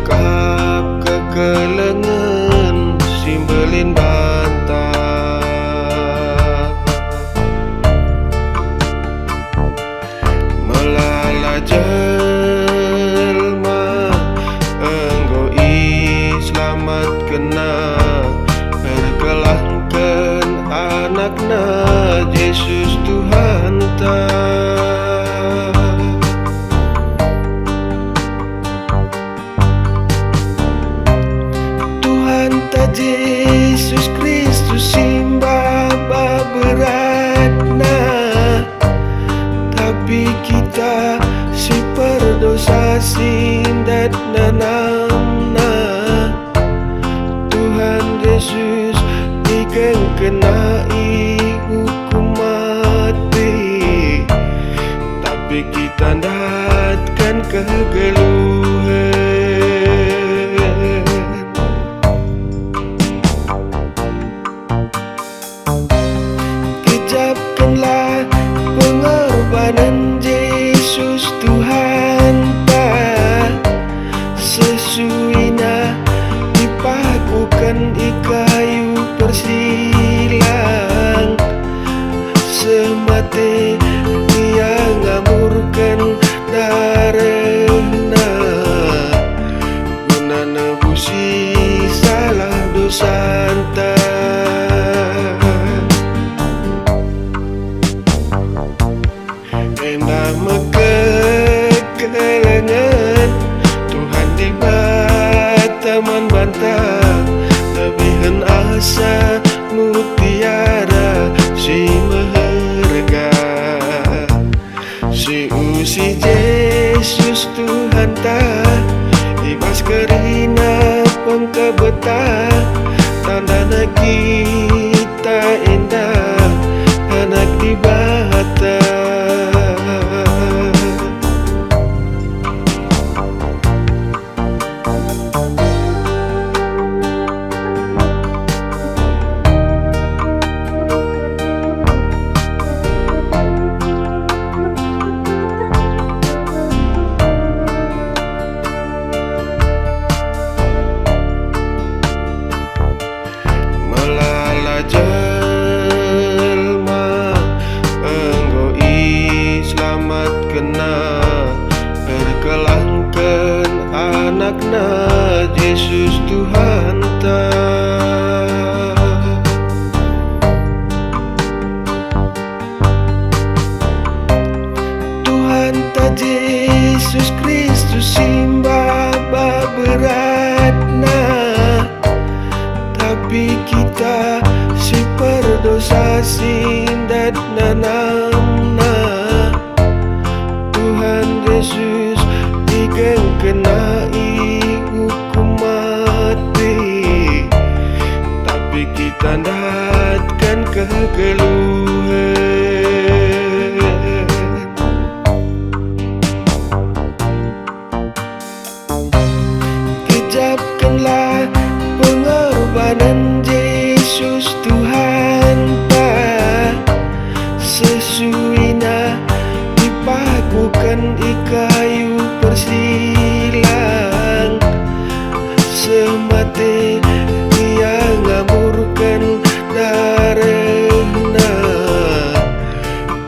kap kekelengan simbelin bantah melala jelma enggo selamat kena perkelangkan anakna Yesus Tuhan ta. Yesus Kristus simbah beratna, tapi kita si perdosa sindat nanamna. Tuhan Yesus ikeng kenai hukum mati, tapi kita datkan kegeluhan. Ucapkanlah pengorbanan Yesus Tuhan ta, sesuina dipakukan di kayu persilang, semate dia ngamurkan darahna guna nebusi salah dosa anta. Kekelengan Tuhan di bataman bantah, lebihan asa mutiara si meherga, si usi Yesus Tuhan ta, ibas kerina pengkebeta, tanda kita indah anak di bata. Jelma enggo selamat kena perkelangkan anakna Yesus Tuhan ta. Tuhan ta Yesus Kristus simbah beratna, tapi kita si perdosa sindat nanamna. Tuhan Yesus ikeng kenai hukum mati, tapi kita datkan kegeluhan. Ucapkanlah pengorbanan Yesus Tuhan ta, sesuina dipakukan di kayu persilang, semate dia ngamurkan darahna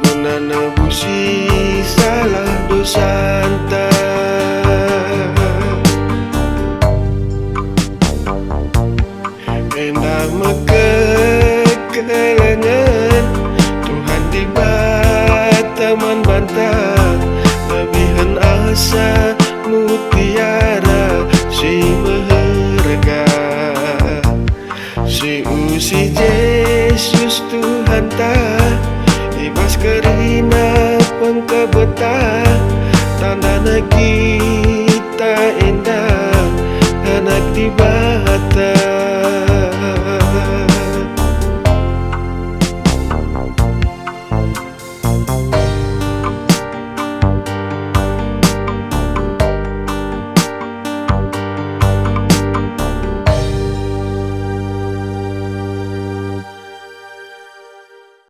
guna nebusi salah dosa anta. Kekelengan Tuhan di bataman bantah, lebihan asa mutiara si meherga, si usi Yesus Tuhan ta, ibas kerina pengkebeta, tanda negeri